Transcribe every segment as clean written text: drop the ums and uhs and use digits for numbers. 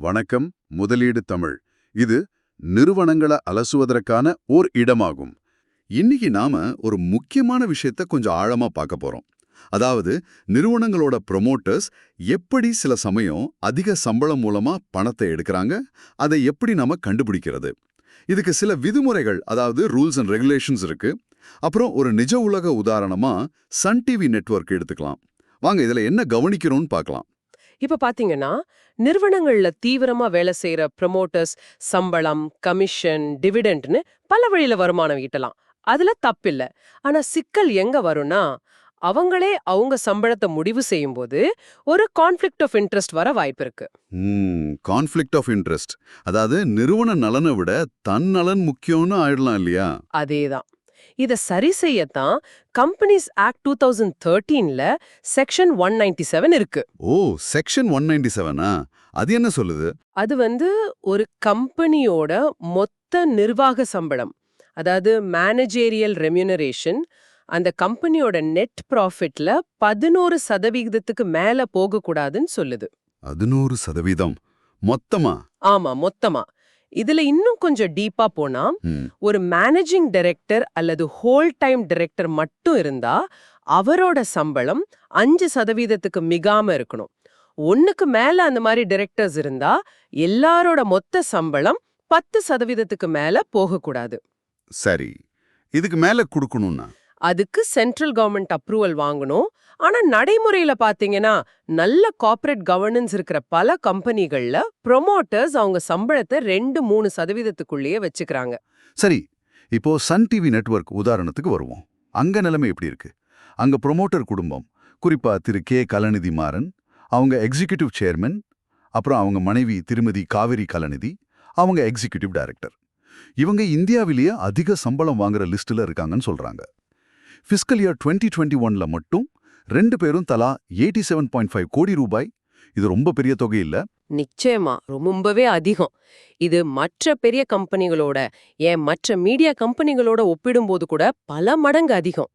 வணக்கம். முதலீடு தமிழ். இது நிறுவனங்களை அலசுவதற்கான ஓர் இடமாகும். இன்னைக்கு நாம ஒரு முக்கியமான விஷயத்த கொஞ்சம் ஆழமா பார்க்க போறோம். அதாவது நிறுவனங்களோட ப்ரொமோட்டர்ஸ் எப்படி சில சமயம் அதிக சம்பளம் மூலமா பணத்தை எடுக்கிறாங்க, அதை எப்படி நாம கண்டுபிடிக்கிறது. இதுக்கு சில விதிமுறைகள், அதாவது ரூல்ஸ் அண்ட் ரெகுலேஷன்ஸ் இருக்கு. அப்புறம் ஒரு நிஜ உலக உதாரணமா சன் டிவி நெட்வொர்க் எடுத்துக்கலாம். வாங்க இதுல என்ன கவனிக்கிறோம்னு பார்க்கலாம். இப்ப பாத்தீங்கன்னா நிறுவனங்கள்ல தீவிரமா வேலை செய்யற ப்ரமோட்டர்ஸ் சம்பளம், கமிஷன், டிவிடெண்ட்னு பல வழியில வருமானம் ஈட்டலாம். அதுல தப்பில்ல. ஆனா சிக்கல் எங்க வரும்னா, அவங்களே அவங்க சம்பளத்தை முடிவு செய்யும் போது ஒரு கான்ஃப்ளிக்ட் ஆஃப் இன்ட்ரெஸ்ட் வர வாய்ப்பு இருக்கு. கான்ஃப்ளிக்ட் ஆஃப் இன்ட்ரெஸ்ட், அதாவது நிறுவன நலனை விட தன் நலன் முக்கியம்னு ஆயிடலாம் இல்லையா? அதேதான். இத சரி செய்யத்தான் கம்பெனிஸ் ஆக்ட் 2013ல செக்ஷன் 197 இருக்கு. ஓ, செக்ஷன் 197. அது என்ன சொல்லுது? அது ஒரு கம்பெனியோட மொத்த நிர்வாக சம்பளம், அதாவது மேனேஜேரியல் ரெம்யூனரேஷன், அந்த கம்பெனியோட நெட் ப்ராஃபிட்ல 11% மேல போகக்கூடாதுன்னு சொல்லுது. 11% மொத்தமா? ஆமா, மொத்தமா. இதுல இன்னும் கொஞ்சம் டீப்பா போனா, ஒரு மேனேஜிங் டைரக்டர் அல்லது ஹோல் டைம் டைரக்டர் மட்டும் இருந்தா அவரோட சம்பளம் 5% மிகாம இருக்கணும். ஒண்ணுக்கு மேல அந்த மாதிரி டைரக்டர்ஸ் இருந்தா எல்லாரோட மொத்த சம்பளம் 10% மேல போகக்கூடாது. சரி, இதுக்கு மேல கொடுக்கணும்னா அதுக்கு சென்ட்ரல் கவர்மெண்ட் அப்ரூவல் வாங்கணும். ஆனா நடைமுறையில பாத்தீங்கன்னா நல்ல கார்ப்பரேட் கவர்னன்ஸ் இருக்கிற பல கம்பெனிகள்ல ப்ரொமோட்டர்ஸ் அவங்க சம்பளத்தை 2-3%க்குள்ளேயே வச்சுக்கிறாங்க. சரி, இப்போ சன் டிவி நெட்வொர்க் உதாரணத்துக்கு வருவோம். அங்க நிலைமை எப்படி இருக்கு? அங்க ப்ரொமோட்டர் குடும்பம், குறிப்பா திரு கே கலாநிதி மாறன், அவங்க எக்ஸிகியூட்டிவ் சேர்மன், அப்புறம் அவங்க மனைவி திருமதி காவேரி கலாநிதி, அவங்க எக்ஸிகியூட்டிவ் டைரக்டர். இவங்க இந்தியாவிலேயே அதிக சம்பளம் வாங்குற லிஸ்ட்ல இருக்காங்கன்னு சொல்றாங்க. ஃபிஸ்கல் இயர் 2021ல மட்டும் 2 பேரும் தலா 87.5 கோடி ரூபாய். இது ரொம்ப பெரிய தொகை இல்ல? நிச்சயமா ரொம்பவே அதிகம். இது மற்ற பெரிய கம்பெனிகளோட, மற்ற மீடியா கம்பெனிகளோட ஒப்பிடும்போது கூட பல மடங்கு அதிகம்.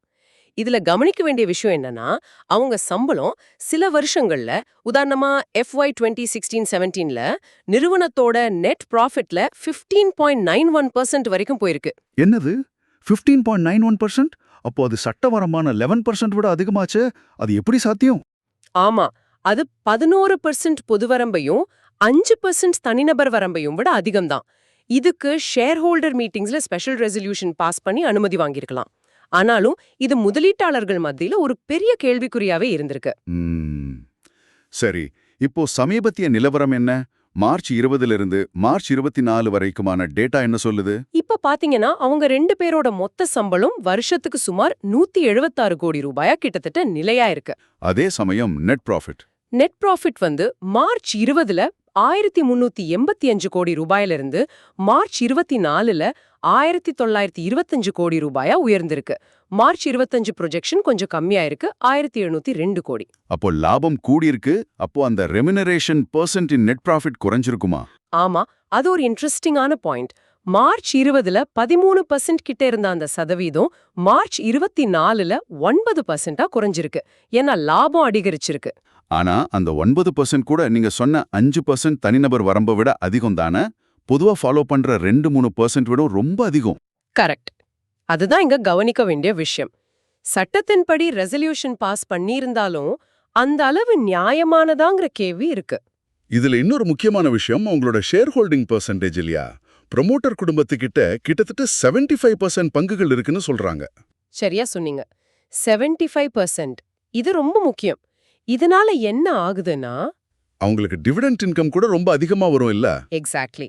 இதுல கவனிக்க வேண்டிய விஷயம் என்னன்னா, அவங்க சம்பளம் சில வருஷங்கள்ல, உதாரணமா FY 2016-17ல நிறுவனத்தோட நெட் ப்ராஃபிட்ல 15.91% வரைக்கும் போயிருக்கு. என்னது 15.91%? அப்போ அது சட்டவரமான 11% விட அதிகமாச்சு. அது எப்படி சாத்தியம்? ஆமா, அது 11% பொது வரம்பையும் 5% தனிநபர் வரம்பையும் விட அதிகம்தான். இதுக்கு ஷேர் ஹோல்டர் மீட்டிங்ஸ்ல ஸ்பெஷல் ரெசல்யூஷன் பாஸ் பண்ணி அனுமதி வாங்கியிருக்கலாம். ஆனாலும் இது முதலீட்டாளர்கள் மத்தியில ஒரு பெரிய கேள்விக்குறியாவே இருந்திருக்கு. சரி, இப்போ சமீபத்திய நிலவரம் என்ன? மார்ச் 20லிருந்து மார்ச் 24 வரைக்குமான டேட்டா என்ன சொல்லுது? இப்ப பாத்தீங்கன்னா அவங்க 2 பேரோட மொத்த சம்பளம் வருஷத்துக்கு சுமார் 176 கோடி ரூபாயா கிட்டத்தட்ட நிலையா இருக்கு. அதே சமயம் நெட் ப்ராஃபிட் மார்ச் 20ல 1385 கோடி ரூபாயிலிருந்து மார்ச் 24ல 1925 கோடி ரூபாயா உயர்ந்திருக்கு. மார்ச் 25 ப்ரொஜெக்ஷன் கொஞ்சம் கம்மியா இருக்கு, 1702 கோடி. அப்போ லாபம் கூடியிருக்கு. அப்போ அந்த remuneration percent in net profit குறைஞ்சிருக்குமா? ஆமா, அது ஒரு இன்ட்ரெஸ்டிங்கான பாயிண்ட். மார்ச் 20ல 13% கிட்ட இருந்த அந்த சதவீதம் மார்ச் 24ல 9%ஆ குறைஞ்சிருக்கு. ஏன்னா லாபம் அதிகரிச்சிருக்கு. ஆனா அந்த 9% கூட நீங்க சொன்ன 5% தனிநபர் வரம்பை விட அதிகம் தானே? பொதுவா ஃபாலோ பண்ற 2-3% விட ரொம்ப அதிகம். கரெக்ட். அதுதான் இங்க கவனிக்க வேண்டிய விஷயம். சட்டத்தின்படி ரெசல்யூஷன் பாஸ் பண்ணியிருந்தாலும் அந்த அளவு நியாயமானதாங்கிற கேள்வி இருக்கு. இதுல இன்னொரு முக்கியமான விஷயம் உங்களோட ஷேர் ஹோல்டிங் பெர்சன்டேஜ் இல்லையா? ப்ரொமோட்டர் குடும்பத்துக்கிட்ட கிட்டத்தட்ட 75% பங்குகள் இருக்குன்னு சொல்றாங்க. சரியா சொன்னீங்க, 75%. இது ரொம்ப முக்கியம். இதனால என்ன ஆகுதுன்னா, அவங்களுக்கு டிவிடெண்ட் இன்கம் கூட ரொம்ப அதிகமா வரும் இல்ல? எக்ஸாக்ட்லி.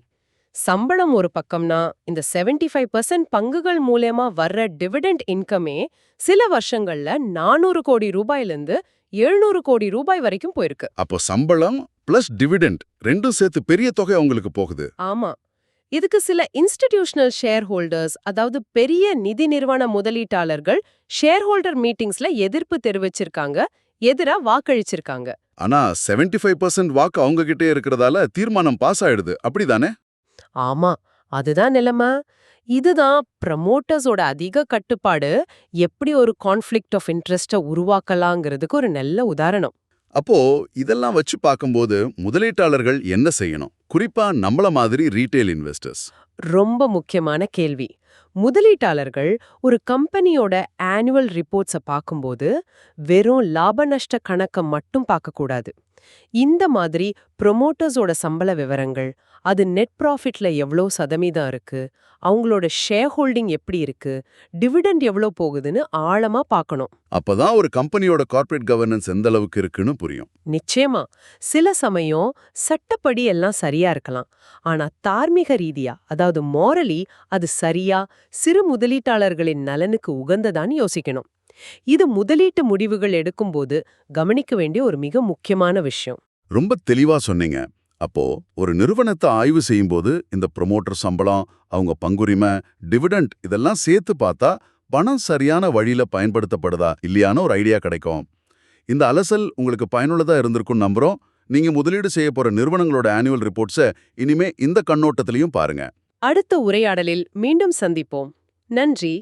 சம்பளம் ஒரு பக்கம்னா, இந்த 75% பங்குகள் மூலமா வர்ற டிவிடெண்ட் இன்கமே சில வருஷங்கள்ல 400 கோடி ரூபாயிலிருந்து 700 கோடி ரூபாய் வரைக்கும் போயிருக்கு. அப்போ சம்பளம் பிளஸ் டிவிடெண்ட் ரெண்டும் சேர்த்து பெரிய தொகை அவங்களுக்கு போகுது. ஆமா, இதுக்கு சில இன்ஸ்டிடியூஷனல் ஷேர் ஹோல்டர்ஸ், அதாவது பெரிய நிதி நிறுவன முதலீட்டாளர்கள் ஷேர் ஹோல்டர் மீட்டிங்ஸ்ல எதிர்ப்பு தெரிவிச்சிருக்காங்க, எதிரா வாக்களிச்சிருக்காங்க. ஆனா 75% வாக்கு அவங்க கிட்டே இருக்கிறதால தீர்மானம் பாஸ் ஆயிடுது, அப்படிதானே? ஆமா, அதுதான் நிலைமை. இதுதான் ப்ரமோட்டர்ஸோட அதிக கட்டுப்பாடு எப்படி ஒரு கான்ஃப்ளிக்ட் ஆஃப் இன்ட்ரெஸ்ட உருவாக்கலாங்கிறதுக்கு ஒரு நல்ல உதாரணம். அப்போ இதெல்லாம் வச்சு பார்க்கும்போது முதலீட்டாளர்கள் என்ன செய்யணும்? குறிப்பா நம்மள மாதிரி ரீட்டைல் இன்வெஸ்டர்ஸ். ரொம்ப முக்கியமான கேள்வி. முதலீட்டாளர்கள் ஒரு கம்பெனியோட ஆனுவல் ரிப்போர்ட்ஸை பார்க்கும்போது வெறும் லாப நஷ்ட கணக்கை மட்டும் பார்க்கக்கூடாது. இந்த மாதிரி ப்ரொமோட்டர்ஸோட சம்பள விவரங்கள், அது நெட் ப்ராஃபிட்ல எவ்வளோ சதவீதம் இருக்கு, அவங்களோட ஷேர் ஹோல்டிங் எப்படி இருக்கு, டிவிடெண்ட் எவ்வளோ போகுதுன்னு ஆழமா பார்க்கணும். அப்பதான் ஒரு கம்பெனியோட கார்ப்பரேட் கவர்னன்ஸ் எந்த அளவுக்கு இருக்குன்னு புரியும். நிச்சயமா. சில சமயம் சட்டப்படி எல்லாம் சரியா இருக்கலாம். ஆனா தார்மீக ரீதியா, அதாவது மோரலி அது சரியா, சிறு முதலீட்டாளர்களின் நலனுக்கு உகந்ததான்னு யோசிக்கணும். இது முதலீட்டு முடிவுகள் எடுக்கும்போது கவனிக்க வேண்டிய ஒரு மிக முக்கியமான விஷயம். ரொம்ப தெளிவா சொன்னீங்க. அப்போ ஒரு நிறுவனத்தை ஆய்வு செய்யும்போது இந்த ப்ரொமோட்டர் சம்பளம், அவங்க பங்குரிமை, டிவிடெண்ட் இதெல்லாம் சேர்த்து பார்த்தா பணம் சரியான வழியில பயன்படுத்தப்படுதா இல்லையான ஒரு ஐடியா கிடைக்கும். இந்த அலசல் உங்களுக்கு பயனுள்ளதா இருந்திருக்கும்னு நம்புறோம். நீங்க முதலீடு செய்ய போற நிறுவனங்களோட ஆனுவல் ரிப்போர்ட்ஸை இனிமே இந்த கண்ணோட்டத்திலையும் பாருங்க. அடுத்த உரையாடலில் மீண்டும் சந்திப்போம். நன்றி.